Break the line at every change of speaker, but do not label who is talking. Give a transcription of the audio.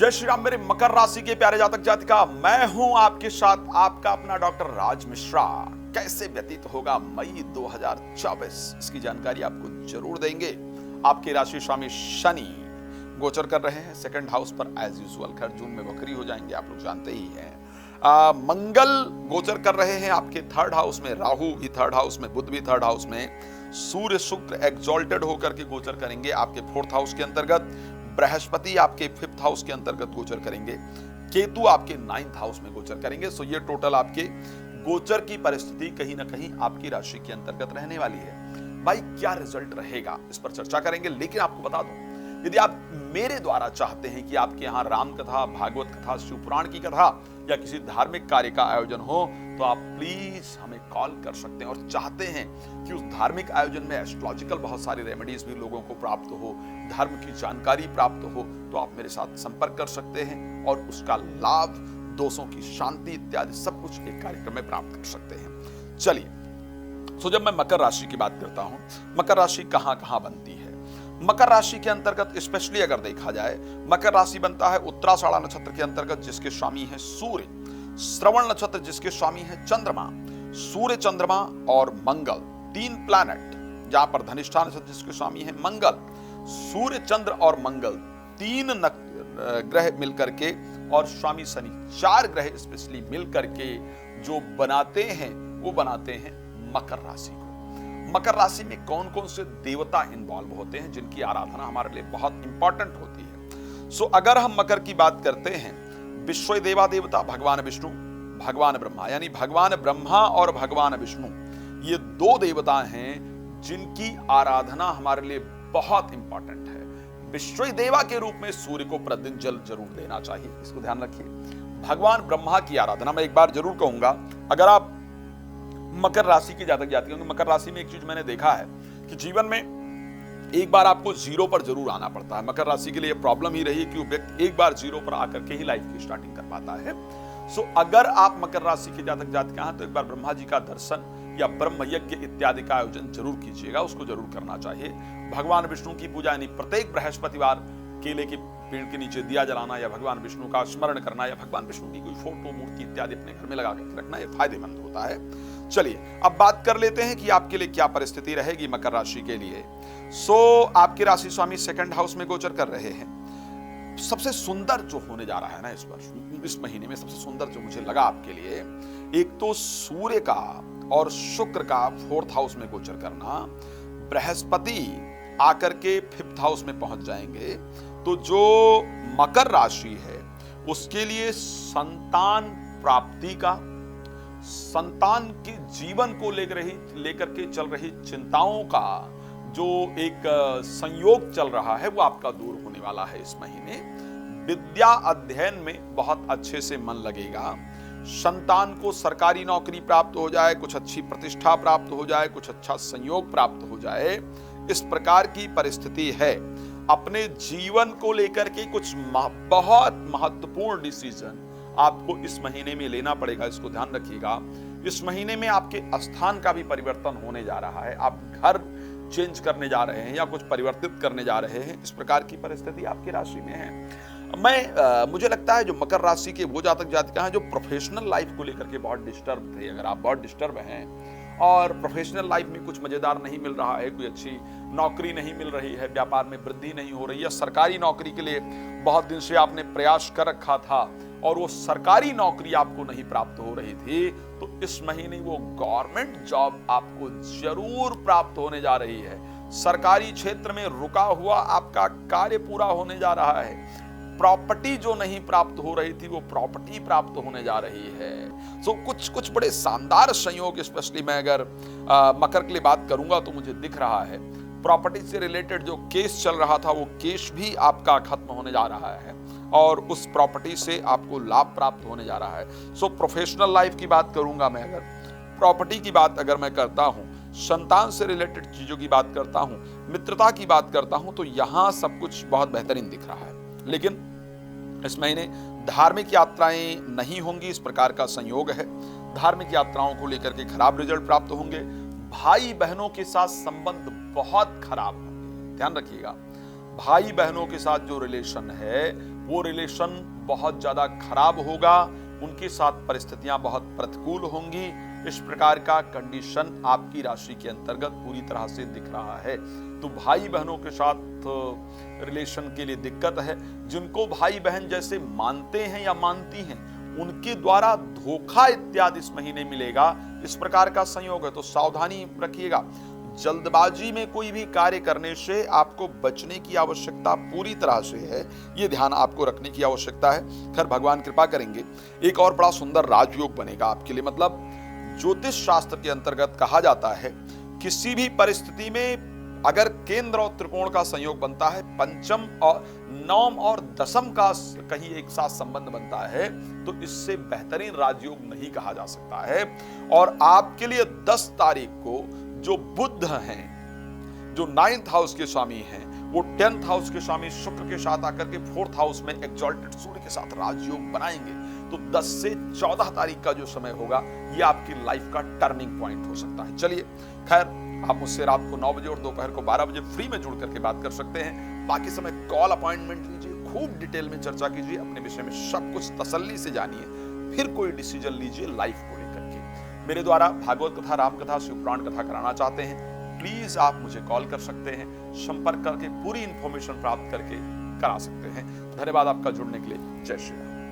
जय श्री राम मेरे मकर राशि के प्यारे जातक जातिका, मैं हूं आपके साथ आपका अपना डॉक्टर राज मिश्रा। कैसे व्यतीत होगा मई 2024, इसकी जानकारी आपको जरूर देंगे। आपके राशि स्वामी शनि गोचर कर रहे हैं सेकंड हाउस पर एज यूजुअल। खैर जून में वक्री हो जाएंगे, आप लोग जानते ही हैं। मंगल गोचर कर रहे हैं आपके थर्ड हाउस में, राहु भी थर्ड हाउस में, बुध भी थर्ड हाउस में, सूर्य शुक्र एक्सॉल्टेड होकर के गोचर करेंगे आपके फोर्थ हाउस के अंतर्गत, बृहस्पति आपके फिफ्थ हाउस के अंतर्गत गोचर करेंगे, केतु आपके नाइन्थ हाउस में गोचर करेंगे। सो ये टोटल आपके गोचर की परिस्थिति कहीं ना कहीं आपकी राशि के अंतर्गत रहने वाली है। भाई क्या रिजल्ट रहेगा इस पर चर्चा करेंगे, लेकिन आपको बता दूं, यदि आप मेरे द्वारा चाहते हैं कि आपके यहाँ राम कथा, भागवत कथा, शिव पुराण की कथा या किसी धार्मिक कार्य का आयोजन हो, तो आप प्लीज हमें कॉल कर सकते हैं। और चाहते हैं कि उस धार्मिक आयोजन में एस्ट्रोलॉजिकल बहुत सारी रेमेडीज भी लोगों को प्राप्त हो, धर्म की जानकारी प्राप्त हो, तो आप मेरे साथ संपर्क कर सकते हैं और उसका लाभ, दोषों की शांति इत्यादि सब कुछ एक कार्यक्रम में प्राप्त कर सकते हैं। चलिए, तो जब मैं मकर राशि की बात करता हूं, मकर राशि कहां कहां बनती है? मकर राशि के अंतर्गत स्पेशली अगर देखा जाए, मकर राशि बनता है उत्तराषाढ़ा नक्षत्र के अंतर्गत, जिसके स्वामी है सूर्य, श्रवण नक्षत्र जिसके स्वामी है चंद्रमा, सूर्य, चंद्रमा और मंगल, तीन प्लैनेट, जहां पर धनिष्ठा नक्षत्र जिसके स्वामी है मंगल, सूर्य, चंद्र और मंगल, तीन ग्रह मिलकर के और स्वामी शनि, चार ग्रह स्पेशली मिलकर के जो बनाते हैं वो बनाते हैं मकर राशि को। मकर राशि में कौन कौन से देवता इन्वॉल्व होते हैं जिनकी आराधना हमारे लिए बहुत इंपॉर्टेंट होती है? सो अगर हम मकर की बात करते हैं, विश्व देवा देवता भगवान विष्णु, भगवान ब्रह्मा, यानी भगवान ब्रह्मा और भगवान विष्णु, ये दो देवता हैं जिनकी आराधना हमारे लिए बहुत इंपॉर्टेंट है। विश्व देवा के रूप में सूर्य को प्रतिदिन जल जरूर देना चाहिए, इसको ध्यान रखिए। भगवान ब्रह्मा की आराधना मैं एक बार जरूर कहूंगा, अगर आप मकर राशि के जातक जाती हैं, मकर राशि में एक चीज मैंने देखा है कि जीवन में एक बार आपको जीरो पर जरूर आना पड़ता है। मकर राशि के लिए प्रॉब्लम ही रही है कि वो व्यक्ति एक बार जीरो पर आकर के ही लाइफ की स्टार्टिंग कर पाता है। सो अगर आप मकर राशि के जातक जातिका हैं तो एक बार ब्रह्मा जी का दर्शन या ब्रह्म यज्ञ इत्यादि का आयोजन जरूर कीजिएगा, उसको जरूर करना चाहिए। भगवान विष्णु की पूजा, यानी प्रत्येक बृहस्पतिवार केले के पेड़ के नीचे दिया जलाना या भगवान विष्णु का स्मरण करना या भगवान विष्णु की कोई फोटो, मूर्ति इत्यादि अपने घर में लगा कर रखना, ये फायदेमंद होता है। चलिए अब बात कर लेते हैं कि आपके लिए क्या परिस्थिति रहेगी मकर राशि के लिए। सो आपके राशि स्वामी सेकंड हाउस में गोचर कर रहे हैं। सबसे सुंदर जो होने जा रहा है ना इस वर्ष, इस महीने में सबसे सुंदर जो मुझे लगा आपके लिए, एक तो सूर्य का और शुक्र का फोर्थ हाउस में गोचर करना, बृहस्पति आकर के फिफ्थ हाउस में पहुंच जाएंगे, तो जो मकर राशि है उसके लिए संतान प्राप्ति का, संतान के जीवन को लेकर के चल रही चिंताओं का जो एक संयोग चल रहा है वो आपका दूर होने वाला है इस महीने। विद्या अध्ययन में बहुत अच्छे से मन लगेगा, संतान को सरकारी नौकरी प्राप्त हो जाए, कुछ अच्छी प्रतिष्ठा प्राप्त हो जाए, कुछ अच्छा संयोग प्राप्त हो जाए, इस प्रकार की परिस्थिति है। अपने जीवन को लेकर के कुछ बहुत महत्वपूर्ण डिसीजन आपको इस महीने में लेना पड़ेगा, इसको ध्यान रखिएगा। इस महीने में आपके स्थान का भी परिवर्तन होने जा रहा है, आप घर चेंज करने जा रहे हैं या कुछ परिवर्तित करने जा रहे हैं, इस प्रकार की परिस्थिति आपकी राशि में है। मुझे लगता है जो मकर राशि के वो जातक जातिका हैं जो प्रोफेशनल लाइफ को लेकर के बहुत डिस्टर्ब थे, अगर आप बहुत डिस्टर्ब हैं और प्रोफेशनल लाइफ में कुछ मजेदार नहीं मिल रहा है, कोई अच्छी नौकरी नहीं मिल रही है, व्यापार में वृद्धि नहीं हो रही है, सरकारी नौकरी के लिए बहुत दिन से आपने प्रयास कर रखा था और वो सरकारी नौकरी आपको नहीं प्राप्त हो रही थी, तो इस महीने वो गवर्नमेंट जॉब आपको जरूर प्राप्त होने जा रही है। सरकारी क्षेत्र में रुका हुआ आपका कार्य पूरा होने जा रहा है। प्रॉपर्टी जो नहीं प्राप्त हो रही थी वो प्रॉपर्टी प्राप्त होने जा रही है। सो कुछ बड़े शानदार संयोग, स्पेशली मैं अगर मकर के लिए बात करूंगा तो मुझे दिख रहा है प्रॉपर्टी से रिलेटेड जो केस चल रहा था वो केस भी आपका खत्म होने जा रहा है और उस प्रॉपर्टी से आपको लाभ प्राप्त होने जा रहा है। सो प्रोफेशनल लाइफ की बात करूंगा मैं, अगर प्रॉपर्टी की बात अगर मैं करता हूं, संतान से रिलेटेड चीजों की बात करता हूं, मित्रता की बात करता हूं, तो यहां सब कुछ बहुत बेहतरीन दिख रहा है। लेकिन इस महीने धार्मिक यात्राएं नहीं होंगी, इस प्रकार का संयोग है। धार्मिक यात्राओं को लेकर के खराब रिजल्ट प्राप्त होंगे। भाई बहनों के साथ संबंध बहुत खराब होंगे, ध्यान रखिएगा। भाई बहनों के साथ जो रिलेशन है वो रिलेशन बहुत ज्यादा खराब होगा, उनके साथ परिस्थितियां बहुत प्रतिकूल होंगी। इस प्रकार का कंडीशन आपकी राशि के अंतर्गत पूरी तरह से दिख रहा है। तो भाई बहनों के साथ रिलेशन के लिए दिक्कत है। जिनको भाई बहन जैसे मानते हैं या मानती हैं, उनके द्वारा धोखा इत्यादि इस महीने मिलेगा। इस प्रकार का संयोग है, तो सावधानी रखिएगा। जल्दबाजी में कोई भी कार्य करने से आपको बचने की आवश्यकता पूरी तरह से है, ये ध्यान आपको रखने की आवश्यकता है। खैर भगवान कृपा करेंगे, एक और बड़ा सुंदर राजयोग बनेगा आपके लिए। मतलब ज्योतिष शास्त्र के अंतर्गत कहा जाता है, किसी भी परिस्थिति में अगर केंद्र और त्रिकोण का संयोग बनता है, पंचम और नवम और दशम का कहीं एक साथ संबंध बनता है, तो इससे बेहतरीन राजयोग नहीं कहा जा सकता है। और आपके लिए 10 तारीख को जो बुध हैं, जो 9th हाउस के स्वामी हैं, वो 10th हाउस के स्वामी शुक्र के साथ आकर के 4th हाउस में एक्सॉल्टेड सूर्य के साथ राजयोग बनाएंगे। तो 10 से 14 तारीख का जो समय होगा, ये आपकी लाइफ का टर्निंग पॉइंट हो सकता है। चलिए खैर, आप मुझसे रात को 9 बजे और दोपहर को 12 बजे फ्री में जुड़ करके बात कर सकते हैं। बाकी समय कॉल अपॉइंटमेंट लीजिए, खूब डिटेल में चर्चा कीजिए, अपने विषय में सब कुछ तसल्ली से जानिए, फिर कोई डिसीजन लीजिए लाइफ को लेकर के। मेरे द्वारा भागवत कथा, राम कथा, शिव पुराण कथा कराना चाहते हैं, प्लीज आप मुझे कॉल कर सकते हैं, संपर्क करके पूरी इंफॉर्मेशन प्राप्त करके करा सकते हैं। धन्यवाद आपका जुड़ने के लिए। जय श्री राम।